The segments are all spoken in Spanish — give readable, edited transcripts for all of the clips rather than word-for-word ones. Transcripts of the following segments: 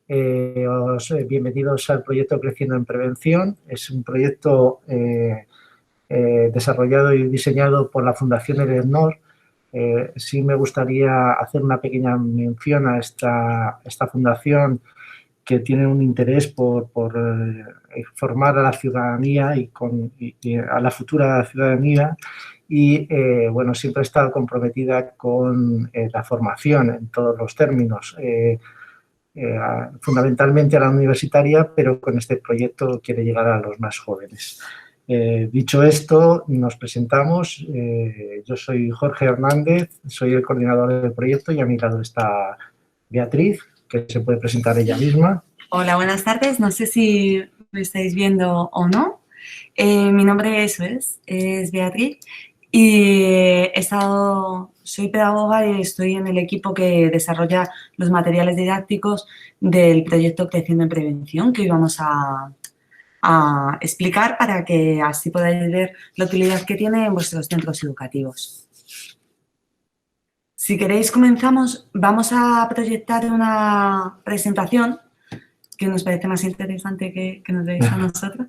Bienvenidos al proyecto Creciendo en Prevención. Es un proyecto desarrollado y diseñado por la Fundación Edenor. Sí me gustaría hacer una pequeña mención a esta fundación, que tiene un interés por formar a la ciudadanía y a la futura ciudadanía. Y, bueno, siempre ha estado comprometida con la formación en todos los términos, fundamentalmente a la universitaria, pero con este proyecto quiere llegar a los más jóvenes. Dicho esto, nos presentamos. Yo soy Jorge Hernández, soy el coordinador del proyecto, y a mi lado está Beatriz, que se puede presentar ella misma. Hola, buenas tardes. No sé si me estáis viendo o no. Mi nombre es Beatriz, y soy pedagoga y estoy en el equipo que desarrolla los materiales didácticos del proyecto Creciendo en Prevención, que hoy vamos a explicar para que así podáis ver la utilidad que tiene en vuestros centros educativos. Si queréis, comenzamos. Vamos a proyectar una presentación que nos parece más interesante que nos veáis a nosotros.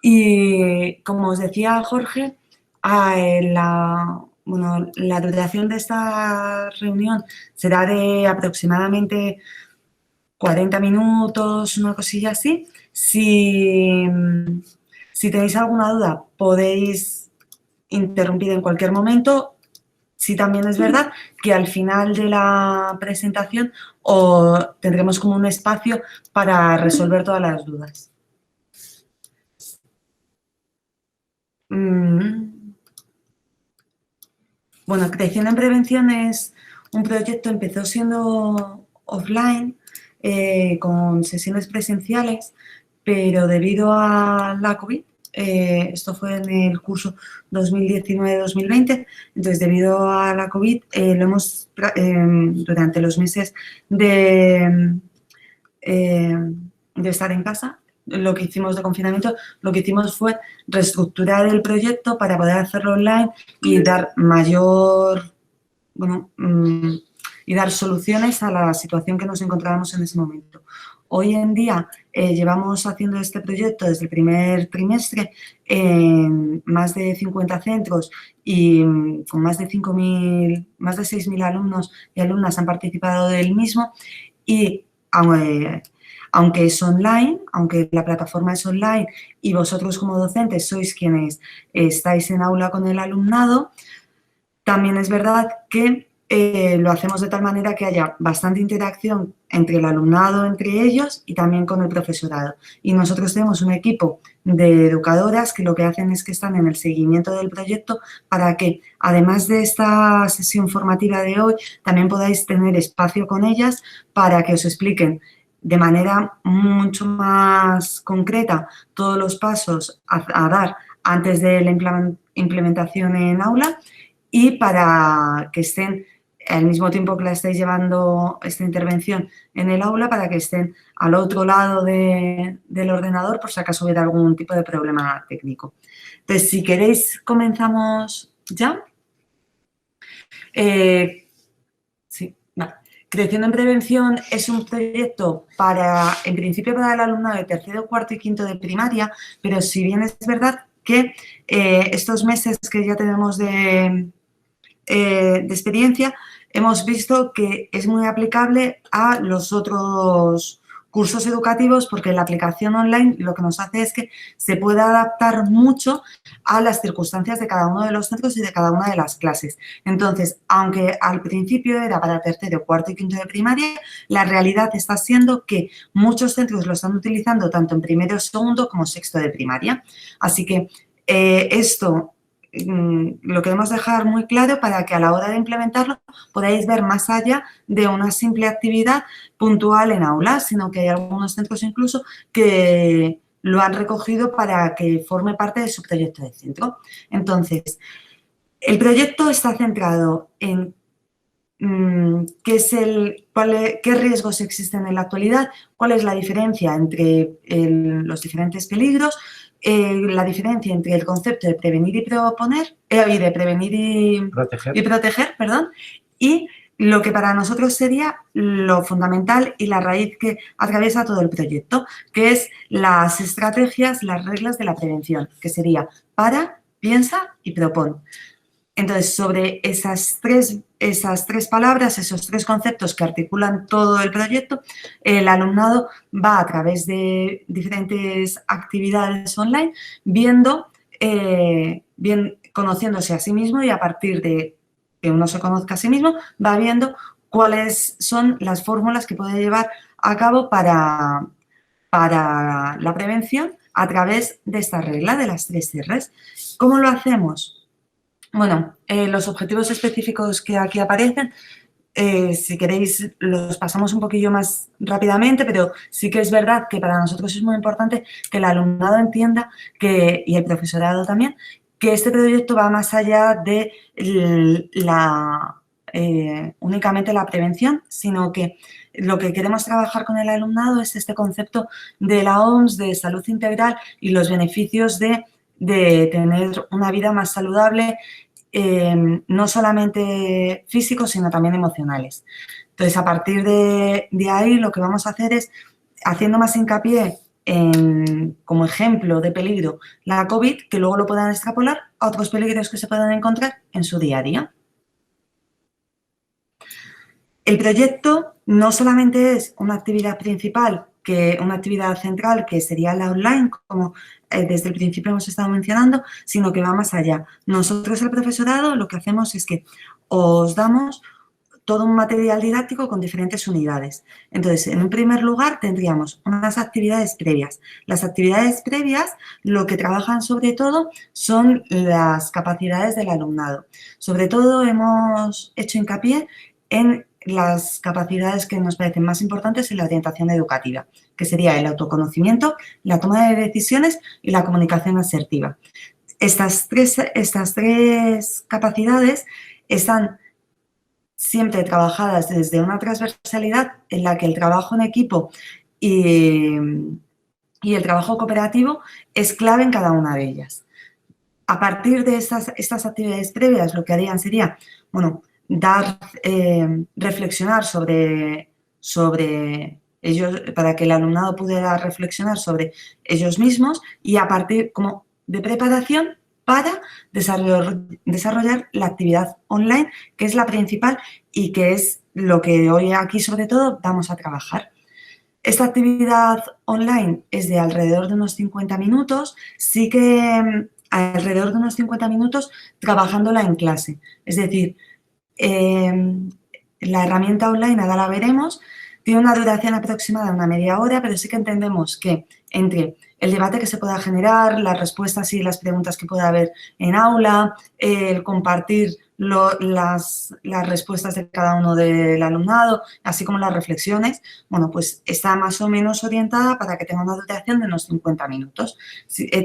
Y como os decía Jorge, la duración de esta reunión será de aproximadamente 40 minutos, una cosilla así. Si tenéis alguna duda, podéis interrumpir en cualquier momento. Sí, también es verdad que al final de la presentación tendremos como un espacio para resolver todas las dudas. Bueno, Creciendo en Prevención es un proyecto, empezó siendo offline, con sesiones presenciales, pero debido a la COVID, esto fue en el curso 2019-2020, entonces debido a la COVID lo hemos, durante los meses de estar en casa, lo que hicimos de confinamiento, lo que hicimos fue reestructurar el proyecto para poder hacerlo online y dar y dar soluciones a la situación que nos encontrábamos en ese momento. Hoy en día llevamos haciendo este proyecto desde el primer trimestre en más de 50 centros y con más de 6.000 alumnos y alumnas han participado del mismo. Y aunque es online, aunque la plataforma es online y vosotros como docentes sois quienes estáis en aula con el alumnado, también es verdad que lo hacemos de tal manera que haya bastante interacción entre el alumnado, entre ellos y también con el profesorado. Y nosotros tenemos un equipo de educadoras que lo que hacen es que están en el seguimiento del proyecto para que, además de esta sesión formativa de hoy, también podáis tener espacio con ellas para que os expliquen de manera mucho más concreta todos los pasos a dar antes de la implementación en aula, y para que estén al mismo tiempo que la estáis llevando esta intervención en el aula, para que estén al otro lado del ordenador por si acaso hubiera algún tipo de problema técnico. Entonces, si queréis, comenzamos ya. Sí, vale. Creciendo en Prevención es un proyecto en principio para el alumnado de tercero, cuarto y quinto de primaria, pero si bien es verdad que estos meses que ya tenemos de experiencia, hemos visto que es muy aplicable a los otros cursos educativos, porque la aplicación online lo que nos hace es que se puede adaptar mucho a las circunstancias de cada uno de los centros y de cada una de las clases. Entonces, aunque al principio era para tercero, cuarto y quinto de primaria, la realidad está siendo que muchos centros lo están utilizando tanto en primero, segundo como sexto de primaria. Así que esto lo queremos dejar muy claro para que a la hora de implementarlo podáis ver más allá de una simple actividad puntual en aulas, sino que hay algunos centros incluso que lo han recogido para que forme parte de su proyecto de centro. Entonces, el proyecto está centrado en qué riesgos existen en la actualidad, cuál es la diferencia entre los diferentes peligros, la diferencia entre el concepto de prevenir y proteger, y lo que para nosotros sería lo fundamental y la raíz que atraviesa todo el proyecto, que es las estrategias, las reglas de la prevención, que sería para, piensa y propon. Entonces, sobre esas tres palabras, esos tres conceptos que articulan todo el proyecto, el alumnado va a través de diferentes actividades online conociéndose a sí mismo, y a partir de que uno se conozca a sí mismo, va viendo cuáles son las fórmulas que puede llevar a cabo para la prevención a través de esta regla de las 3 R's. ¿Cómo lo hacemos? Bueno, los objetivos específicos que aquí aparecen, si queréis los pasamos un poquillo más rápidamente, pero sí que es verdad que para nosotros es muy importante que el alumnado entienda, y el profesorado también, que este proyecto va más allá de únicamente la prevención, sino que lo que queremos trabajar con el alumnado es este concepto de la OMS, de salud integral, y los beneficios de tener una vida más saludable, no solamente físicos, sino también emocionales. Entonces, a partir de ahí, lo que vamos a hacer es, haciendo más hincapié como ejemplo de peligro la COVID, que luego lo puedan extrapolar a otros peligros que se puedan encontrar en su día a día. El proyecto no solamente es una actividad principal, una actividad central, que sería la online, como desde el principio hemos estado mencionando, sino que va más allá. Nosotros, el profesorado, lo que hacemos es que os damos todo un material didáctico con diferentes unidades. Entonces, en un primer lugar, tendríamos unas actividades previas. Las actividades previas lo que trabajan sobre todo son las capacidades del alumnado. Sobre todo hemos hecho hincapié en las capacidades que nos parecen más importantes en la orientación educativa, que sería el autoconocimiento, la toma de decisiones y la comunicación asertiva. Estas tres capacidades están siempre trabajadas desde una transversalidad en la que el trabajo en equipo y el trabajo cooperativo es clave en cada una de ellas. A partir de estas actividades previas, lo que harían sería, bueno, reflexionar sobre ellos, para que el alumnado pudiera reflexionar sobre ellos mismos, y a partir como de preparación para desarrollar la actividad online, que es la principal y que es lo que hoy aquí sobre todo vamos a trabajar. Esta actividad online es de alrededor de unos 50 minutos, sí que alrededor de unos 50 minutos trabajándola en clase. Es decir, la herramienta online, ahora la veremos, tiene una duración aproximada de una media hora, pero sí que entendemos que entre el debate que se pueda generar, las respuestas y las preguntas que pueda haber en aula, el compartir las respuestas de cada uno del alumnado, así como las reflexiones, bueno, pues está más o menos orientada para que tenga una duración de unos 50 minutos.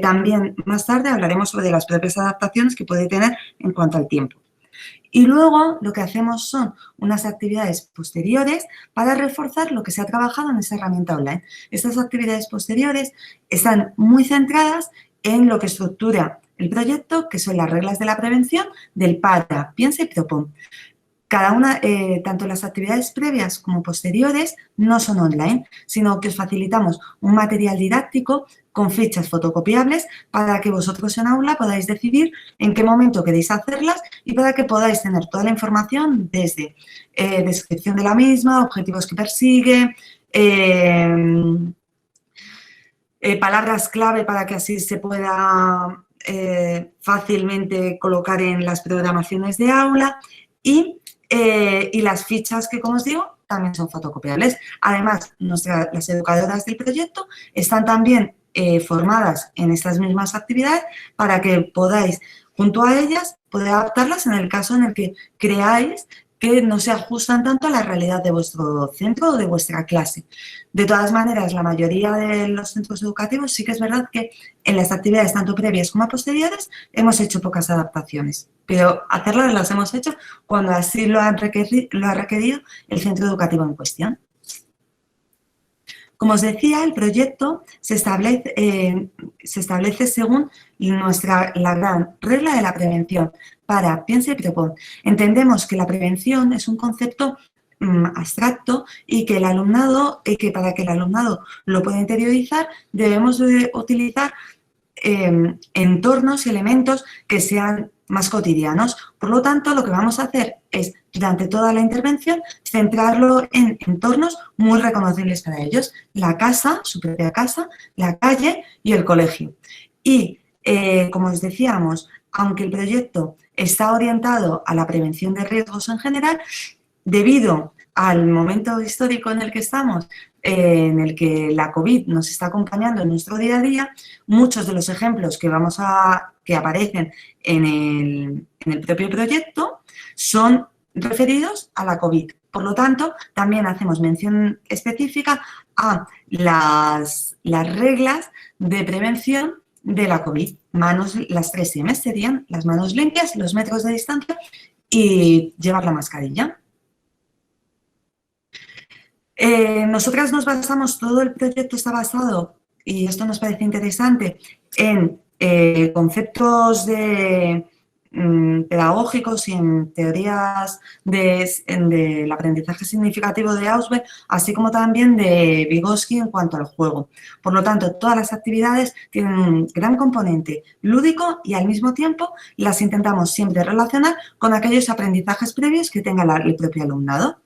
También más tarde hablaremos sobre las propias adaptaciones que puede tener en cuanto al tiempo. Y luego lo que hacemos son unas actividades posteriores para reforzar lo que se ha trabajado en esa herramienta online. Estas actividades posteriores están muy centradas en lo que estructura el proyecto, que son las reglas de la prevención, del para, piensa y propon. Cada una, tanto las actividades previas como posteriores, no son online, sino que os facilitamos un material didáctico con fichas fotocopiables para que vosotros en aula podáis decidir en qué momento queréis hacerlas, y para que podáis tener toda la información desde descripción de la misma, objetivos que persigue, palabras clave para que así se pueda fácilmente colocar en las programaciones de aula, y las fichas que, como os digo, también son fotocopiables. Además, las educadoras del proyecto están también formadas en estas mismas actividades para que podáis, junto a ellas, poder adaptarlas en el caso en el que creáis que no se ajustan tanto a la realidad de vuestro centro o de vuestra clase. De todas maneras, la mayoría de los centros educativos sí que es verdad que en las actividades tanto previas como posteriores hemos hecho pocas adaptaciones, pero hacerlas las hemos hecho cuando así lo ha requerido el centro educativo en cuestión. Como os decía, el proyecto se establece según la gran regla de la prevención. Piensa y propon. Entendemos que la prevención es un concepto abstracto y que para que el alumnado lo pueda interiorizar debemos de utilizar entornos y elementos que sean más cotidianos. Por lo tanto, lo que vamos a hacer es, durante toda la intervención, centrarlo en entornos muy reconocibles para ellos. La casa, su propia casa, la calle y el colegio. Y, como os decíamos, aunque el proyecto está orientado a la prevención de riesgos en general, debido al momento histórico en el que estamos, en el que la COVID nos está acompañando en nuestro día a día, muchos de los ejemplos que aparecen en el propio proyecto son referidos a la COVID. Por lo tanto, también hacemos mención específica a las reglas de prevención de la COVID. Las 3 M serían las manos limpias, los metros de distancia y llevar la mascarilla. Nosotras nos basamos, todo el proyecto está basado, y esto nos parece interesante, en conceptos pedagógicos y en teorías del aprendizaje significativo de Ausberg, así como también de Vygotsky en cuanto al juego. Por lo tanto, todas las actividades tienen un gran componente lúdico y al mismo tiempo las intentamos siempre relacionar con aquellos aprendizajes previos que tenga el propio alumnado.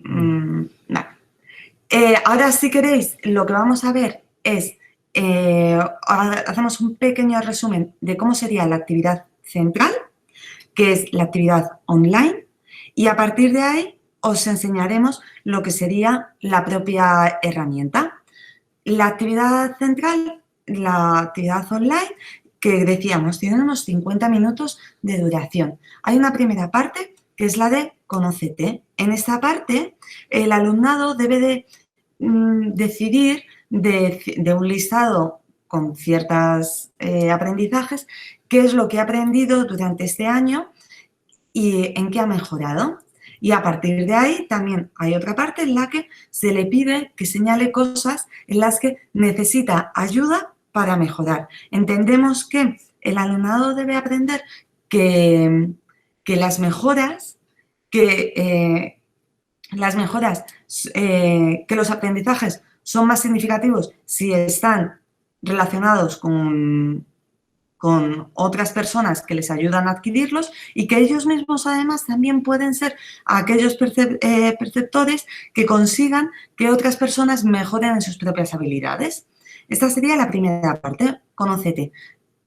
Vale. Ahora, si queréis, lo que vamos a ver es, hacemos un pequeño resumen de cómo sería la actividad central, que es la actividad online, y a partir de ahí os enseñaremos lo que sería la propia herramienta. La actividad central, la actividad online, que decíamos, tiene unos 50 minutos de duración. Hay una primera parte que es la de Conócete. En esta parte, el alumnado debe de decidir de un listado con ciertos aprendizajes qué es lo que ha aprendido durante este año y en qué ha mejorado. Y a partir de ahí también hay otra parte en la que se le pide que señale cosas en las que necesita ayuda para mejorar. Entendemos que el alumnado debe aprender que las mejoras, que los aprendizajes son más significativos si están relacionados con otras personas que les ayudan a adquirirlos y que ellos mismos además también pueden ser aquellos perceptores que consigan que otras personas mejoren en sus propias habilidades. Esta sería la primera parte, Conócete.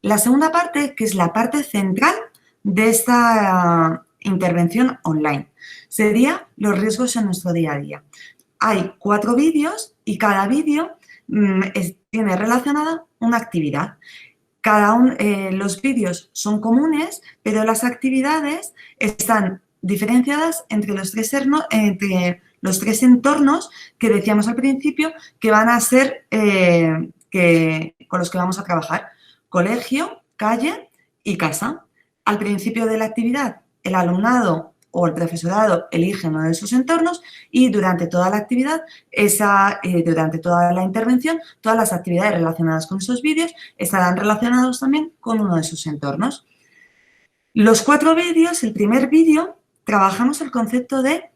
La segunda parte, que es la parte central de esta intervención online, sería los riesgos en nuestro día a día. Hay 4 vídeos y cada vídeo tiene relacionada una actividad. Los vídeos son comunes, pero las actividades están diferenciadas entre los 3 entornos que decíamos al principio que van a ser con los que vamos a trabajar: colegio, calle y casa. Al principio de la actividad, el alumnado o el profesorado elige uno de esos entornos y durante toda la actividad, durante toda la intervención, todas las actividades relacionadas con esos vídeos estarán relacionados también con uno de esos entornos. Los 4 vídeos, el primer vídeo, trabajamos el concepto de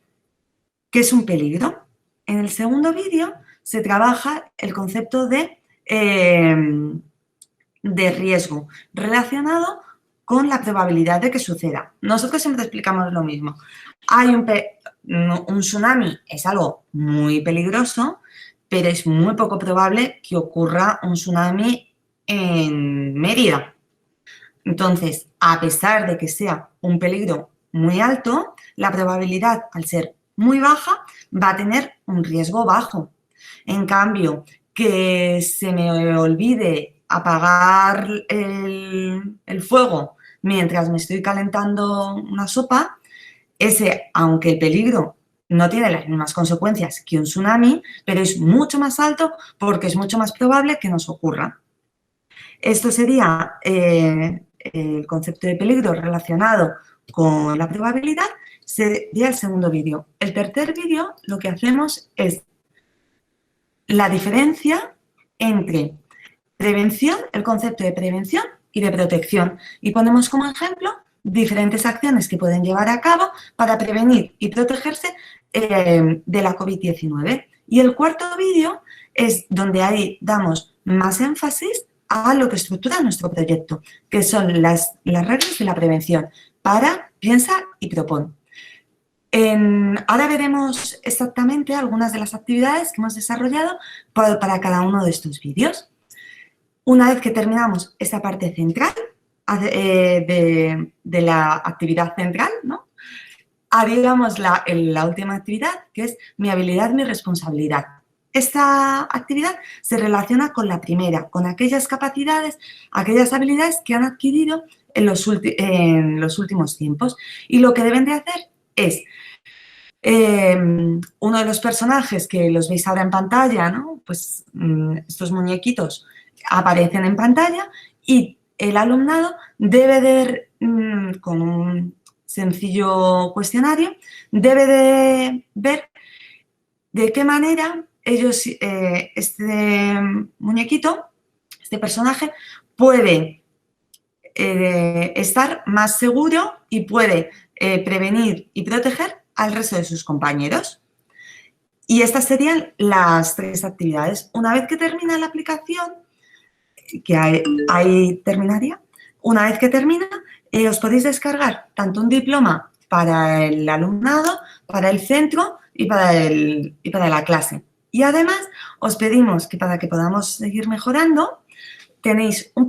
qué es un peligro. En el segundo vídeo se trabaja el concepto de riesgo relacionado con la probabilidad de que suceda. Nosotros siempre explicamos lo mismo. Un tsunami es algo muy peligroso, pero es muy poco probable que ocurra un tsunami en Mérida. Entonces, a pesar de que sea un peligro muy alto, la probabilidad, al ser muy baja, va a tener un riesgo bajo. En cambio, que se me olvide apagar el fuego mientras me estoy calentando una sopa, aunque el peligro no tiene las mismas consecuencias que un tsunami, pero es mucho más alto porque es mucho más probable que nos ocurra. Esto sería el concepto de peligro relacionado con la probabilidad. sería el segundo vídeo. El tercer vídeo lo que hacemos es la diferencia entre prevención, el concepto de prevención y de protección. Y ponemos como ejemplo diferentes acciones que pueden llevar a cabo para prevenir y protegerse de la COVID-19. Y el cuarto vídeo es donde ahí damos más énfasis a lo que estructura nuestro proyecto, que son las reglas de la prevención. Para, piensa y propon. Ahora veremos exactamente algunas de las actividades que hemos desarrollado para cada uno de estos vídeos. Una vez que terminamos esta parte central de la actividad central, ¿no? Haríamos la última actividad, que es mi habilidad, mi responsabilidad. Esta actividad se relaciona con la primera, con aquellas capacidades, aquellas habilidades que han adquirido en los últimos tiempos. Y lo que deben de hacer es, uno de los personajes que los veis ahora en pantalla, ¿no? Pues estos muñequitos aparecen en pantalla y el alumnado debe de, con un sencillo cuestionario, debe de ver de qué manera ellos, este muñequito, este personaje, puede estar más seguro y puede prevenir y proteger al resto de sus compañeros. Y estas serían las 3 actividades. Una vez que termina la aplicación, que ahí terminaría, una vez que termina, os podéis descargar tanto un diploma para el alumnado, para el centro y para la clase. Y además os pedimos que para que podamos seguir mejorando, tenéis una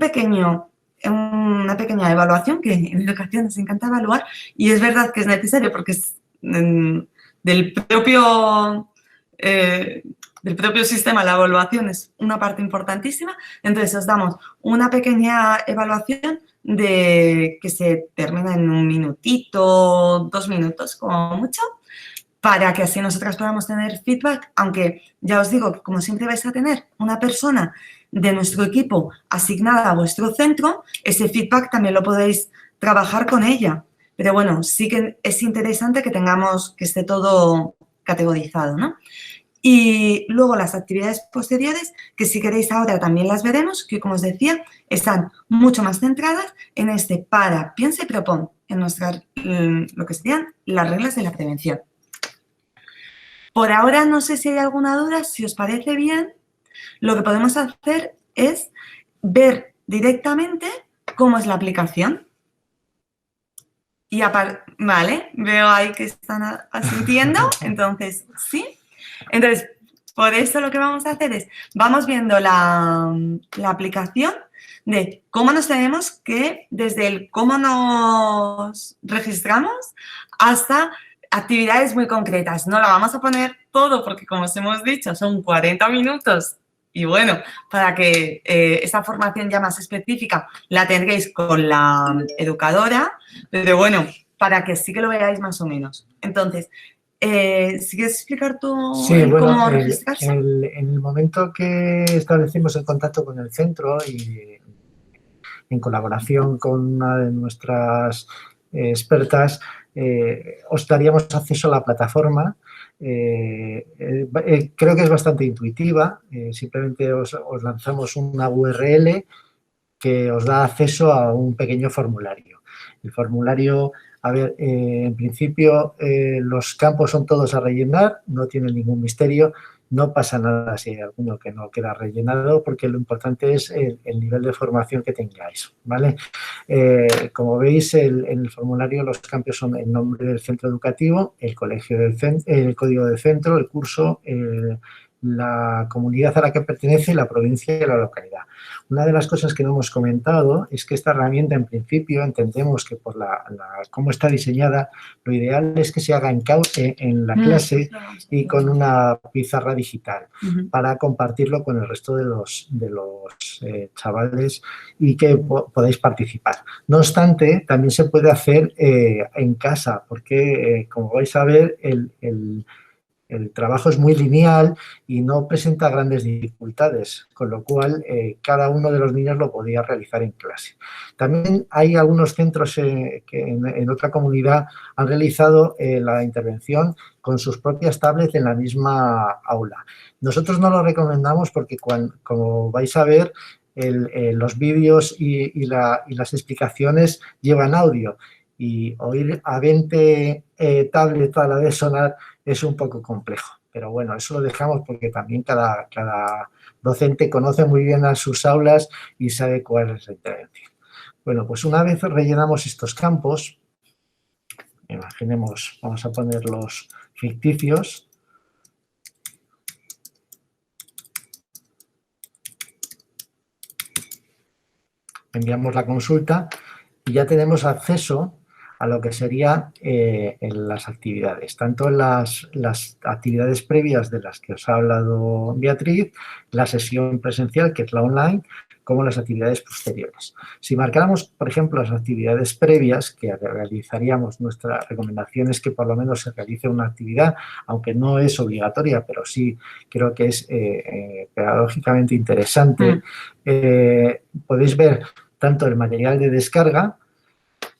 pequeña evaluación, que en educación nos encanta evaluar, y es verdad que es necesario porque es del propio sistema. La evaluación es una parte importantísima. Entonces os damos una pequeña evaluación que se termina en 1 minutito, 2 minutos como mucho, para que así nosotras podamos tener feedback, aunque ya os digo que como siempre vais a tener una persona de nuestro equipo asignada a vuestro centro, ese feedback también lo podéis trabajar con ella. Pero bueno, sí que es interesante que esté todo categorizado, ¿no? Y luego las actividades posteriores, que si queréis ahora también las veremos, que como os decía, están mucho más centradas en este para, piensa y propon, en lo que serían las reglas de la prevención. Por ahora no sé si hay alguna duda. Si os parece bien, lo que podemos hacer es ver directamente cómo es la aplicación. Y vale, veo ahí que están asintiendo, entonces, ¿sí? Entonces, por eso lo que vamos a hacer es, vamos viendo la aplicación de cómo nos tenemos que, desde cómo nos registramos hasta actividades muy concretas. No la vamos a poner todo porque, como os hemos dicho, son 40 minutos. Y bueno, para que esta formación ya más específica la tendréis con la educadora, pero bueno, para que sí que lo veáis más o menos. Entonces, ¿sí quieres explicar tú cómo registrarse? En el momento que establecimos el contacto con el centro y en colaboración con una de nuestras expertas, os daríamos acceso a la plataforma. Creo que es bastante intuitiva. Simplemente os lanzamos una URL que os da acceso a un pequeño formulario. El formulario, a ver, en principio los campos son todos a rellenar, no tienen ningún misterio. No pasa nada si hay alguno que no queda rellenado, porque lo importante es el nivel de formación que tengáis, ¿vale? Como veis, en el formulario los campos son el nombre del centro educativo, el colegio el código del centro, el curso, la comunidad a la que pertenece, la provincia y la localidad. Una de las cosas que no hemos comentado es que esta herramienta, en principio, entendemos que por cómo está diseñada, lo ideal es que se haga en la clase y con una pizarra digital para compartirlo con el resto de los chavales y que podáis participar. No obstante, también se puede hacer en casa porque, como vais a ver, el trabajo es muy lineal y no presenta grandes dificultades, con lo cual cada uno de los niños lo podía realizar en clase. También hay algunos centros que en otra comunidad han realizado la intervención con sus propias tablets en la misma aula. Nosotros no lo recomendamos porque, como vais a ver, los vídeos y las explicaciones llevan audio y oír a 20 tablets a la vez sonar es un poco complejo. Pero bueno, eso lo dejamos porque también cada docente conoce muy bien a sus aulas y sabe cuál es la intervención. Bueno, pues una vez rellenamos estos campos, imaginemos, vamos a poner los ficticios. Enviamos la consulta y ya tenemos acceso a lo que serían las actividades, tanto las actividades previas de las que os ha hablado Beatriz, la sesión presencial, que es la online, como las actividades posteriores. Si marcáramos, por ejemplo, las actividades previas que realizaríamos, nuestra recomendación es que por lo menos se realice una actividad, aunque no es obligatoria, pero sí creo que es pedagógicamente interesante. Podéis ver tanto el material de descarga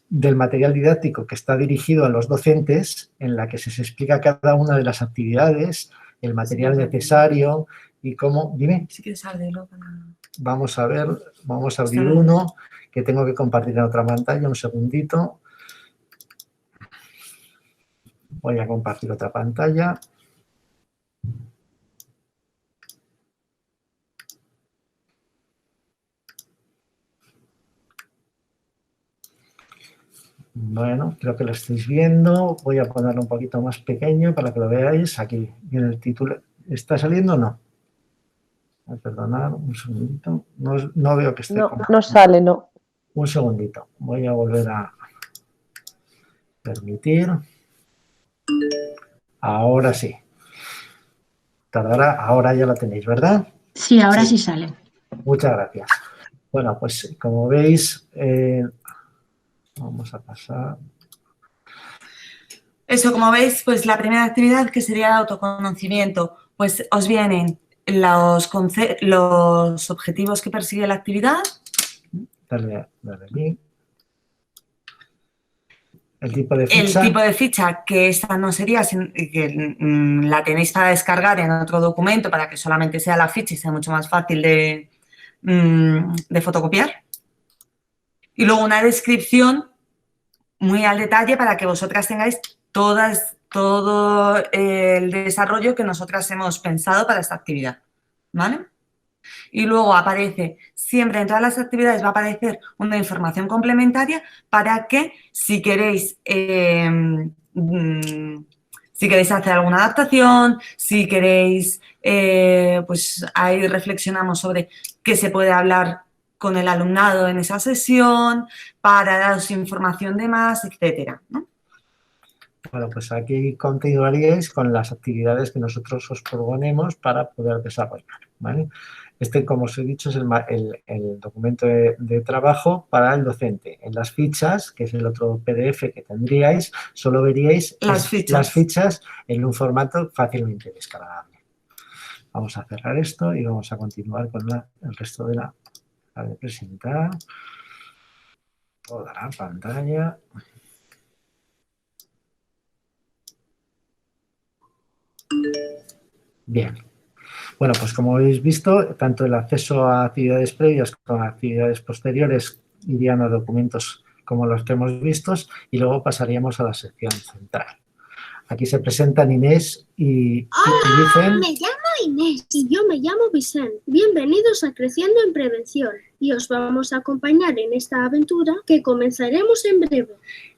del material didáctico que está dirigido a los docentes, en la que se explica cada una de las actividades, el material necesario y cómo... Dime. Si quieres abrirlo para... Vamos a ver, vamos a abrir uno que tengo que compartir en otra pantalla, un segundito. Voy a compartir otra pantalla. Bueno, creo que lo estáis viendo. Voy a ponerlo un poquito más pequeño para que lo veáis. Aquí viene el título. ¿Está saliendo o no? Perdonad, un segundito. No veo que esté. No sale, no. Un segundito. Voy a volver a permitir. Ahora sí. Tardará. Ahora ya la tenéis, ¿verdad? Sí, ahora sí sale. Muchas gracias. Bueno, pues como veis, vamos a pasar. Eso, como veis, pues la primera actividad, que sería el autoconocimiento, pues os vienen los objetivos que persigue la actividad. Dale aquí. El tipo de ficha. El tipo de ficha, que esta no sería, que la tenéis para descargar en otro documento para que solamente sea la ficha y sea mucho más fácil de fotocopiar. Y luego una descripción muy al detalle para que vosotras tengáis todo el desarrollo que nosotras hemos pensado para esta actividad, ¿vale? Y luego aparece, siempre en todas las actividades va a aparecer una información complementaria para que si queréis hacer alguna adaptación, si queréis, pues ahí reflexionamos sobre qué se puede hablar con el alumnado en esa sesión, para daros información de más, etcétera, ¿no? Bueno, pues aquí continuaríais con las actividades que nosotros os proponemos para poder desarrollar, ¿vale? Este, como os he dicho, es el documento de trabajo para el docente. En las fichas, que es el otro PDF que tendríais, solo veríais las fichas en un formato fácilmente descargable. Vamos a cerrar esto y vamos a continuar con el resto de la de presentar. Toda la pantalla. Bien. Bueno, pues como habéis visto, tanto el acceso a actividades previas como a actividades posteriores irían a documentos como los que hemos visto y luego pasaríamos a la sección central. Aquí se presentan Inés y Vicente. Me llamo Inés y yo me llamo Vicente. Bienvenidos a Creciendo en Prevención y os vamos a acompañar en esta aventura que comenzaremos en breve.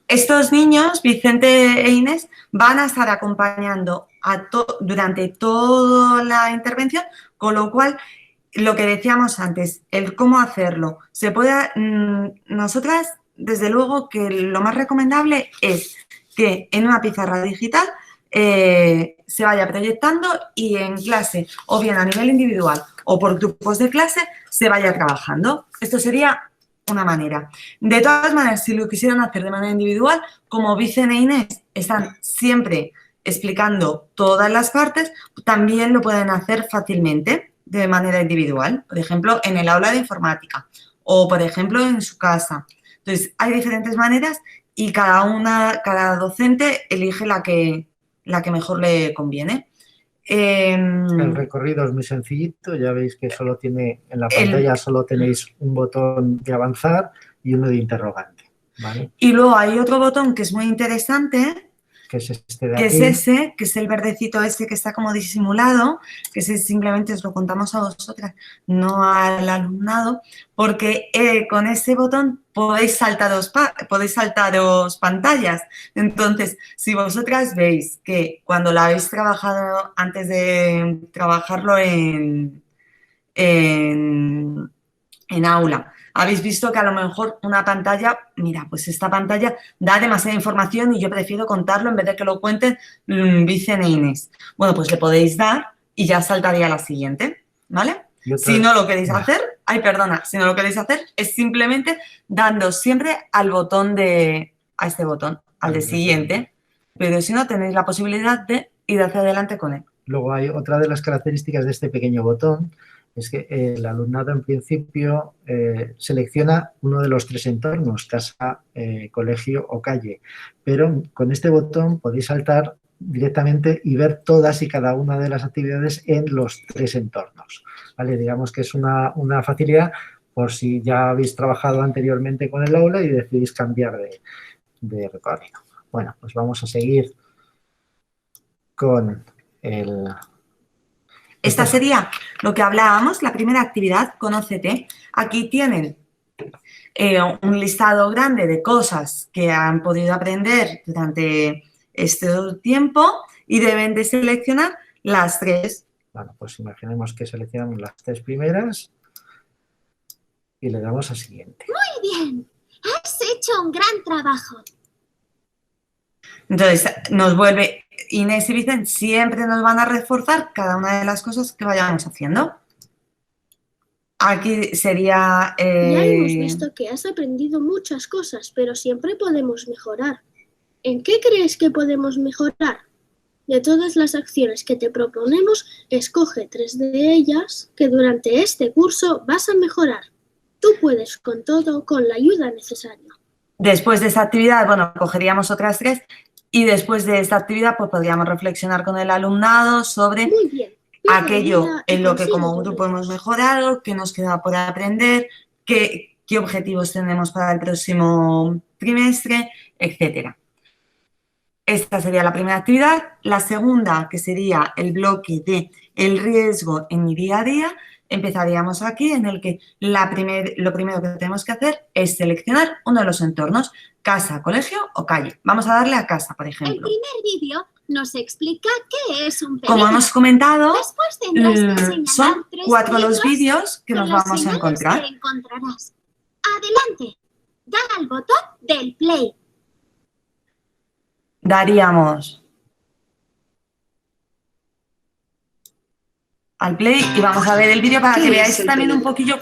Estos niños, Vicente e Inés, van a estar acompañando durante toda la intervención, con lo cual, lo que decíamos antes, el cómo hacerlo. Se puede, nosotras, desde luego, que lo más recomendable es que en una pizarra digital se vaya proyectando y en clase, o bien a nivel individual o por grupos de clase, se vaya trabajando. Esto sería una manera. De todas maneras, si lo quisieran hacer de manera individual, como Vicente e Inés están siempre explicando todas las partes, también lo pueden hacer fácilmente de manera individual, por ejemplo, en el aula de informática o, por ejemplo, en su casa. Entonces, hay diferentes maneras y cada docente elige la que mejor le conviene. El recorrido es muy sencillito, ya veis que solo tiene, en la pantalla solo tenéis un botón de avanzar y uno de interrogante, ¿vale? Y luego hay otro botón que es muy interesante, que es este de que aquí. es ese, que es el verdecito ese que está como disimulado, que ese simplemente os lo contamos a vosotras, no al alumnado, porque con ese botón podéis saltaros pantallas. Entonces, si vosotras veis que cuando la habéis trabajado, antes de trabajarlo en aula, habéis visto que a lo mejor una pantalla, mira, pues esta pantalla da demasiada información y yo prefiero contarlo en vez de que lo cuenten Vicen e Inés. Bueno, pues le podéis dar y ya saltaría a la siguiente, ¿vale? Si no lo queréis hacer, si no lo queréis hacer es simplemente dando siempre al botón a este botón, al de siguiente, pero si no tenéis la posibilidad de ir hacia adelante con él. Luego hay otra de las características de este pequeño botón, es que el alumnado en principio selecciona uno de los 3 entornos, casa, colegio o calle, pero con este botón podéis saltar directamente y ver todas y cada una de las actividades en los 3 entornos, ¿vale? Digamos que es una facilidad por si ya habéis trabajado anteriormente con el aula y decidís cambiar de recorrido. Bueno, pues vamos a seguir con el... Esta sería lo que hablábamos, la primera actividad, Conócete. Aquí tienen un listado grande de cosas que han podido aprender durante este tiempo y deben de seleccionar las 3. Bueno, pues imaginemos que seleccionamos las 3 primeras y le damos a siguiente. Muy bien, has hecho un gran trabajo. Entonces, nos vuelve... Inés y Vicen siempre nos van a reforzar cada una de las cosas que vayamos haciendo. Aquí sería... Ya hemos visto que has aprendido muchas cosas, pero siempre podemos mejorar. ¿En qué crees que podemos mejorar? De todas las acciones que te proponemos, escoge 3 de ellas que durante este curso vas a mejorar. Tú puedes con todo, con la ayuda necesaria. Después de esta actividad, bueno, cogeríamos otras 3 y después de esta actividad pues podríamos reflexionar con el alumnado sobre aquello en lo que como grupo hemos mejorado, qué nos queda por aprender, qué objetivos tenemos para el próximo trimestre, etcétera. Esta sería la primera actividad. La segunda, que sería el bloque de el riesgo en mi día a día, empezaríamos aquí en el que lo primero que tenemos que hacer es seleccionar uno de los entornos, casa, colegio o calle. Vamos a darle a casa, por ejemplo. El primer vídeo nos explica qué es un peligro. Como hemos comentado, son 4 los vídeos que nos vamos a encontrar. Adelante, da al botón del play. Daríamos al play y vamos a ver el vídeo para que veáis también un poquillo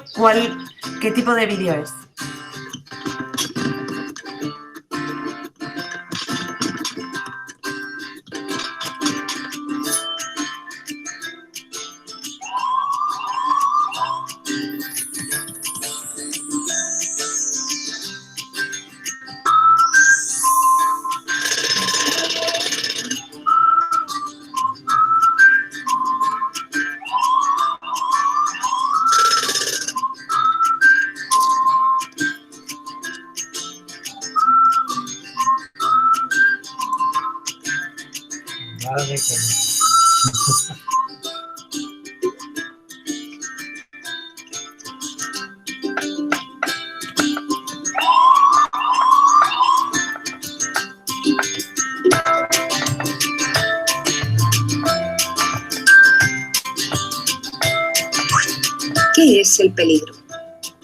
qué tipo de vídeo es. ¿Qué es el peligro?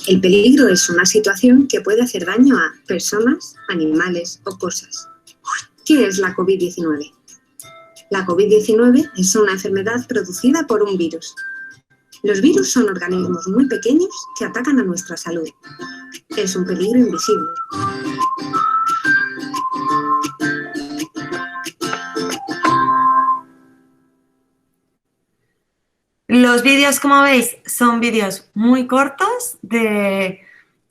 El peligro es una situación que puede hacer daño a personas, animales o cosas. ¿Qué es la COVID-19? La COVID-19 es una enfermedad producida por un virus. Los virus son organismos muy pequeños que atacan a nuestra salud. Es un peligro invisible. Los vídeos, como veis, son vídeos muy cortos, de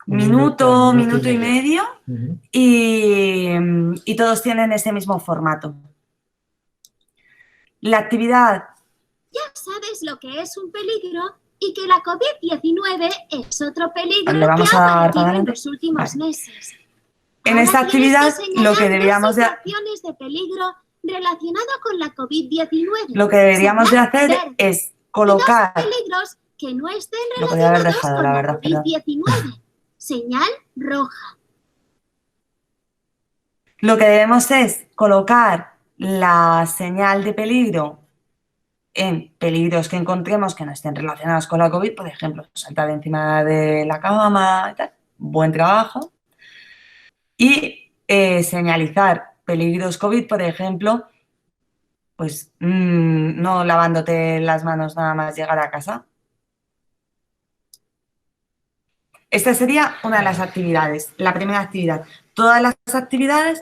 minuto y medio, y todos tienen ese mismo formato. La actividad... Ya sabes lo que es un peligro y que la COVID-19 es otro peligro Le vamos que ha a dar aparecido para en adelante. los últimos Vale. meses. En Ahora esta tienes actividad que lo que señalar deberíamos de... situaciones de peligro relacionado con la COVID-19. Lo que deberíamos de hacer Señal es y colocar... dos peligros que no estén Lo podría haber relacionados dejado, con la la verdad, perdón. COVID-19. Señal roja. Lo que debemos es colocar la señal de peligro en peligros que encontremos que no estén relacionados con la COVID, por ejemplo, saltar encima de la cama, y tal. Buen trabajo. Y señalizar peligros COVID, por ejemplo, pues no lavándote las manos nada más llegar a casa. Esta sería una de las actividades, la primera actividad. Todas las actividades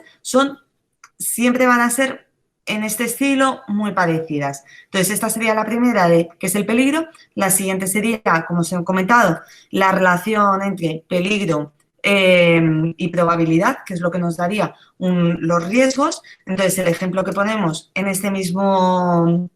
siempre van a ser en este estilo muy parecidas. Entonces, esta sería la primera, que es el peligro. La siguiente sería, como os he comentado, la relación entre peligro y probabilidad, que es lo que nos daría los riesgos. Entonces, el ejemplo que ponemos en este mismo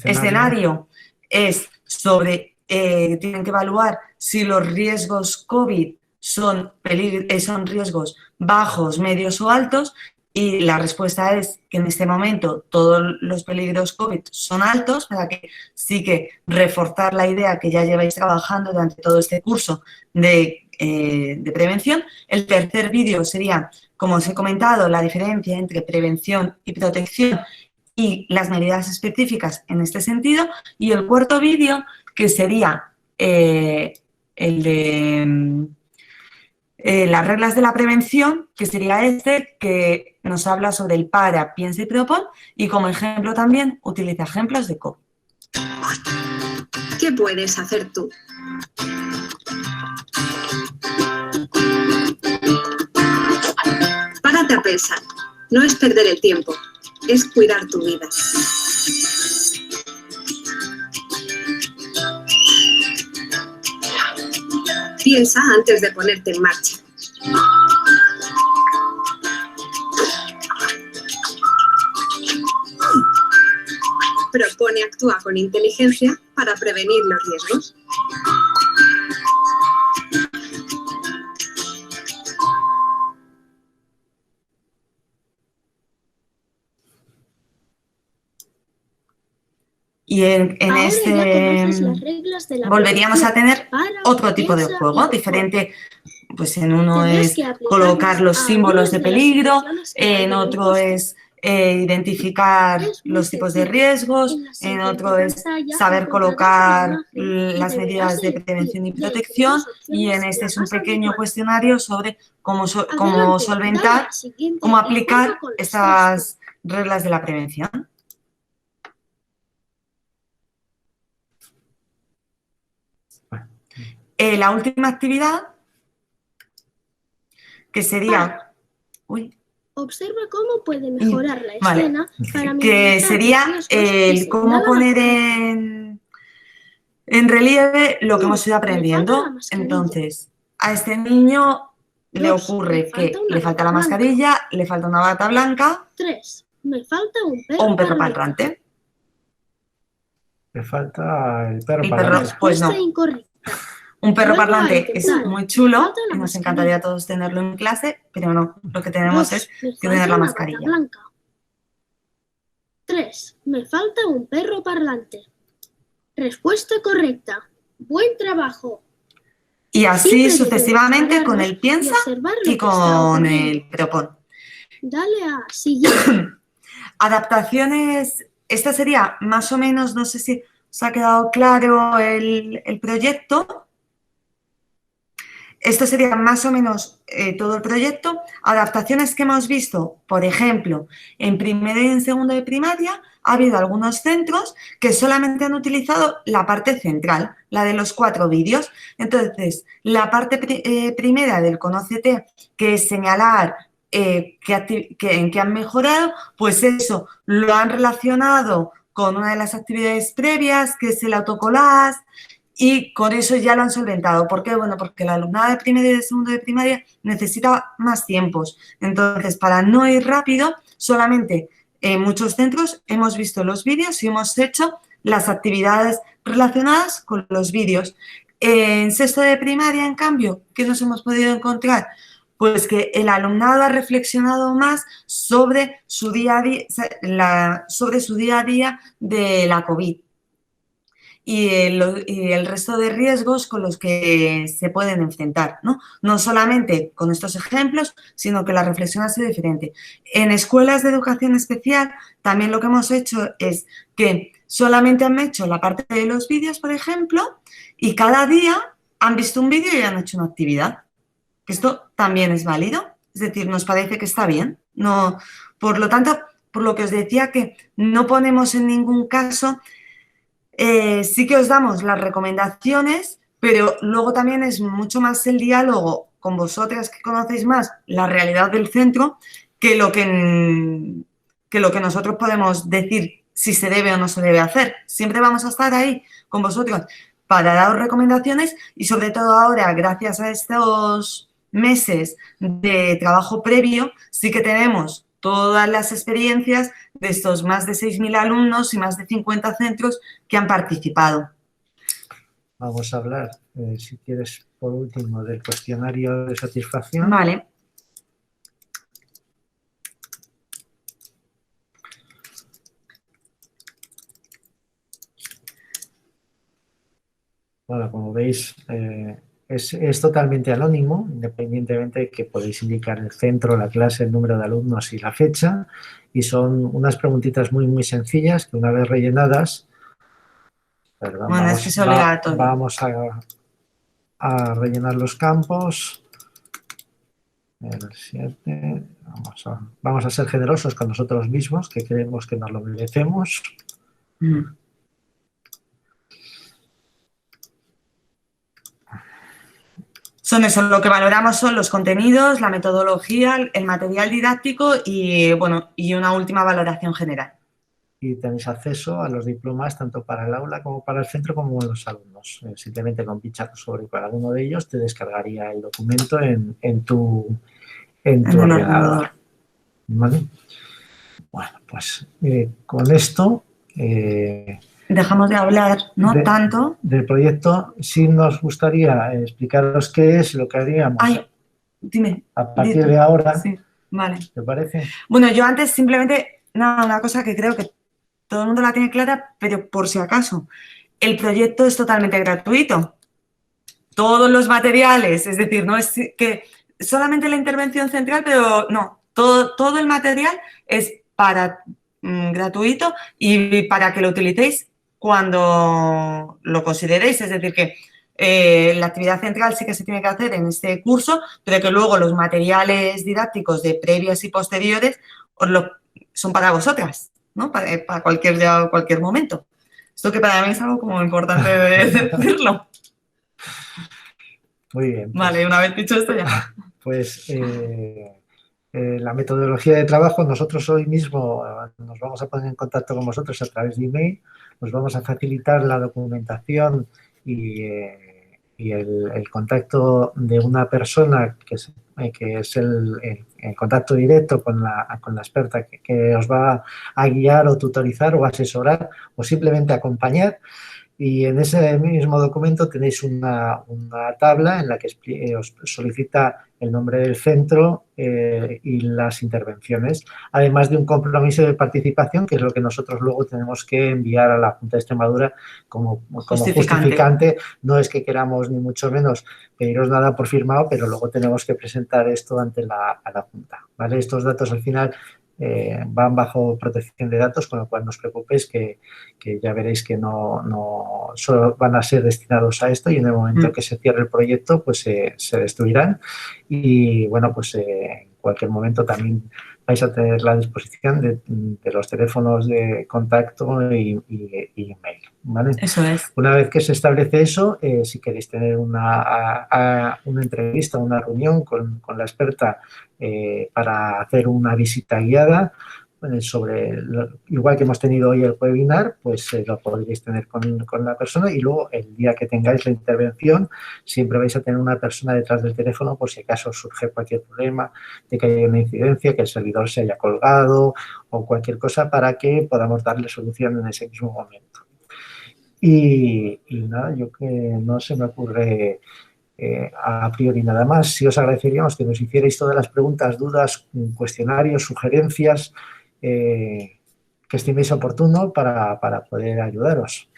escenario es sobre, tienen que evaluar si los riesgos COVID son riesgos bajos, medios o altos, y la respuesta es que en este momento todos los peligros COVID son altos, para que sí que reforzar la idea que ya lleváis trabajando durante todo este curso de prevención. El tercer vídeo sería, como os he comentado, la diferencia entre prevención y protección y las medidas específicas en este sentido. Y el cuarto vídeo, que sería el de las reglas de la prevención, que sería este, que nos habla sobre el para, piensa y propon, y como ejemplo también utiliza ejemplos de COVID. ¿Qué puedes hacer tú? Párate a pensar. No es perder el tiempo, es cuidar tu vida. Piensa antes de ponerte en marcha. Propone y actúa con inteligencia para prevenir los riesgos. Y en Ahora este ya conoces las reglas de la volveríamos a tener para, otro tipo de piensa juego, y diferente. Pues en uno Tendrás es que aplicarlas colocar los a símbolos de algunas de las peligro, situaciones que hay en en el otro póster. es identificar Es muy los tipos de sencillo. riesgos, En la en siguiente otro es pantalla saber encontrarás una colocar imagen y las deberás medidas de elegir prevención y de entre protección, dos y en opciones este la es un más pequeño adecuada. cuestionario sobre cómo Adelante, solventar, dale al siguiente cómo y juega aplicar con los estas reglas de la prevención. La última actividad, que sería... Uy, Observa cómo puede mejorar la vale, escena para que minimizar sería los riesgos y el cómo señala la poner correcta. en relieve lo que hemos ido Me falta la aprendiendo. mascarilla. Entonces, a este niño le 2. ocurre Me falta que una le falta la bata blanca. mascarilla, le falta una bata blanca 3. Me falta un o perro un perro parlante. parlante. Le falta el perro El para perro, adelante. pues no. Respuesta incorrecta. Un perro Vuelvo a parlante es intentar. muy Me chulo falta la y nos mascarilla. encantaría a todos tenerlo en clase, pero no, lo que tenemos 2. es Me que tener falta la una mascarilla. bata blanca. 3. Me falta un perro parlante. Respuesta correcta. Buen trabajo. Y así Siempre sucesivamente debemos con pararnos el piensa observar lo y que está con ocurriendo. el propon. Dale a siguiente. Adaptaciones, esta sería más o menos, no sé si os ha quedado claro el proyecto. Esto sería más o menos todo el proyecto. Adaptaciones que hemos visto, por ejemplo, en primero y en segundo de primaria, ha habido algunos centros que solamente han utilizado la parte central, la de los 4 vídeos. Entonces, la parte primera del Conócete, que es señalar en qué han mejorado, pues eso lo han relacionado con una de las actividades previas, que es el autocolás, y con eso ya lo han solventado. ¿Por qué? Bueno, porque la alumnada de primero y de segundo de primaria necesita más tiempos. Entonces, para no ir rápido, solamente en muchos centros hemos visto los vídeos y hemos hecho las actividades relacionadas con los vídeos. En sexto de primaria, en cambio, ¿qué nos hemos podido encontrar? Pues que el alumnado ha reflexionado más sobre su día a día, sobre su día a día de la COVID y el resto de riesgos con los que se pueden enfrentar, ¿no? No solamente con estos ejemplos, sino que la reflexión ha sido diferente. En escuelas de educación especial también lo que hemos hecho es que solamente han hecho la parte de los vídeos, por ejemplo, y cada día han visto un vídeo y han hecho una actividad. Esto también es válido, es decir, nos parece que está bien. No, por lo tanto, por lo que os decía que no ponemos en ningún caso, sí que os damos las recomendaciones, pero luego también es mucho más el diálogo con vosotras que conocéis más la realidad del centro que lo que nosotros podemos decir si se debe o no se debe hacer. Siempre vamos a estar ahí con vosotros para daros recomendaciones y sobre todo ahora, gracias a estos meses de trabajo previo, sí que tenemos todas las experiencias de estos más de 6.000 alumnos y más de 50 centros que han participado. Vamos a hablar, si quieres, por último, del cuestionario de satisfacción. Vale. Bueno, como veis, es totalmente anónimo, independientemente de que podéis indicar el centro, la clase, el número de alumnos y la fecha. Y son unas preguntitas muy, muy sencillas que una vez rellenadas, perdón, bueno, vamos, es que es obligatorio. Vamos a rellenar los campos. El 7. Vamos a ser generosos con nosotros mismos, que creemos que nos lo merecemos. Son eso, lo que valoramos son los contenidos, la metodología, el material didáctico y, bueno, y una última valoración general. Y tenéis acceso a los diplomas tanto para el aula como para el centro como los alumnos. Simplemente con pinchar sobre cada uno de ellos te descargaría el documento en tu ordenador. ¿Vale? Bueno, pues con esto... dejamos de hablar, ¿no? Tanto. Del proyecto, sí nos gustaría explicaros qué es lo que haríamos. Ay, dime. A partir de ahora. Sí, vale. ¿Te parece? Bueno, yo antes simplemente, una cosa que creo que todo el mundo la tiene clara, pero por si acaso, el proyecto es totalmente gratuito. Todos los materiales, es decir, no es que solamente la intervención central, pero no, todo el material es gratuito y para que lo utilicéis cuando lo consideréis. Es decir, que la actividad central sí que se tiene que hacer en este curso, pero que luego los materiales didácticos de previos y posteriores son para vosotras, ¿no? Para cualquier momento. Esto que para mí es algo como importante de decirlo. Muy bien. Pues, vale, una vez dicho esto ya. Pues la metodología de trabajo, nosotros hoy mismo nos vamos a poner en contacto con vosotros a través de email, nos vamos a facilitar la documentación y el contacto de una persona que es el contacto directo con la experta que os va a guiar o tutorizar o asesorar o simplemente acompañar. Y en ese mismo documento tenéis una tabla en la que os solicita el nombre del centro y las intervenciones, además de un compromiso de participación, que es lo que nosotros luego tenemos que enviar a la Junta de Extremadura como justificante. No es que queramos ni mucho menos pediros nada por firmado, pero luego tenemos que presentar esto ante la Junta, ¿vale? Estos datos al final van bajo protección de datos, con lo cual no os preocupéis que ya veréis que no solo van a ser destinados a esto y en el momento que se cierre el proyecto pues se destruirán y bueno, pues en cualquier momento también vais a tener la disposición de los teléfonos de contacto y email, ¿vale? Eso es. Una vez que se establece eso, si queréis tener una entrevista, una reunión con la experta para hacer una visita guiada, igual que hemos tenido hoy el webinar, pues lo podréis tener con la persona, y luego el día que tengáis la intervención siempre vais a tener una persona detrás del teléfono por si acaso surge cualquier problema, de que haya una incidencia, que el servidor se haya colgado o cualquier cosa, para que podamos darle solución en ese mismo momento. Y nada, yo que no se me ocurre a priori nada más. Sí os agradeceríamos que nos hicierais todas las preguntas, dudas, cuestionarios, sugerencias que estiméis oportuno para poder ayudaros.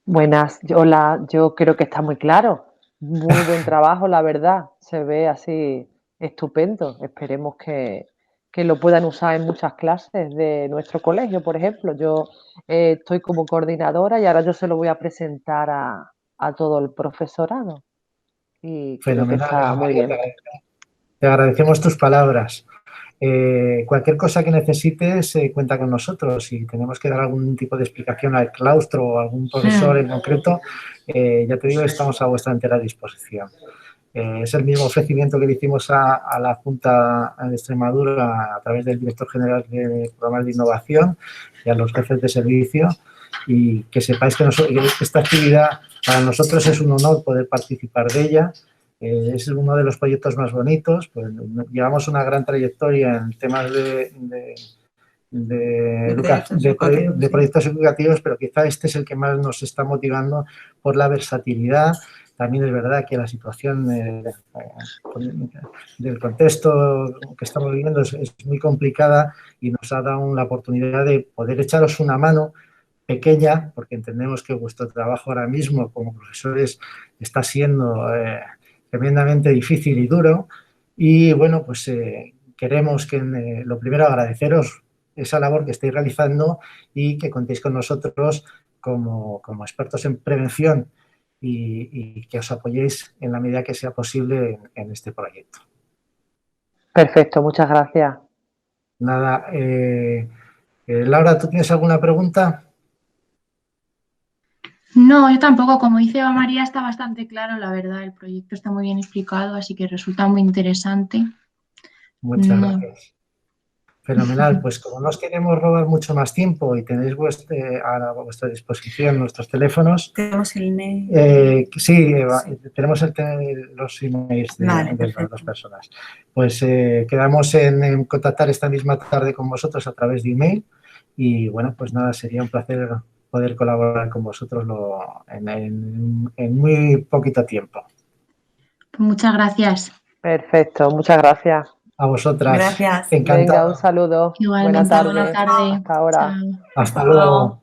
Buenas, hola, yo creo que está muy claro. Muy buen trabajo, la verdad. Se ve así estupendo. Esperemos que lo puedan usar en muchas clases de nuestro colegio, por ejemplo. Yo estoy como coordinadora y ahora yo se lo voy a presentar a todo el profesorado. Y creo que está muy bien. Te agradecemos tus palabras. Cualquier cosa que necesites, cuenta con nosotros. Si tenemos que dar algún tipo de explicación al claustro o a algún profesor en concreto, ya te digo, estamos a vuestra entera disposición. Es el mismo ofrecimiento que le hicimos a la Junta de Extremadura a través del director general de programas de innovación y a los jefes de servicio, y que sepáis que esta actividad para nosotros es un honor poder participar de ella. Es uno de los proyectos más bonitos. Pues llevamos una gran trayectoria en temas de proyectos educativos, pero quizá este es el que más nos está motivando por la versatilidad. También es verdad que la situación del contexto que estamos viviendo es muy complicada y nos ha dado la oportunidad de poder echaros una mano pequeña, porque entendemos que vuestro trabajo ahora mismo como profesores está siendo tremendamente difícil y duro. Y bueno, pues queremos lo primero agradeceros esa labor que estáis realizando y que contéis con nosotros como expertos en prevención y que os apoyéis en la medida que sea posible en este proyecto. Perfecto, muchas gracias. Nada, Laura, ¿tú tienes alguna pregunta? No, yo tampoco. Como dice Eva María, está bastante claro, la verdad. El proyecto está muy bien explicado, así que resulta muy interesante. Muchas gracias. Fenomenal. Pues como no os queremos robar mucho más tiempo y tenéis a vuestra disposición nuestros teléfonos. Tenemos el email. Sí, tenemos los emails de las dos personas. Pues quedamos en contactar esta misma tarde con vosotros a través de email. Y bueno, pues nada, sería un placer poder colaborar con vosotros en muy poquito tiempo. Pues muchas gracias. Perfecto, muchas gracias. A vosotras. Gracias. Encantado. Venga, un saludo. Igualmente, buena tarde. Hasta ahora. Chao. Hasta luego.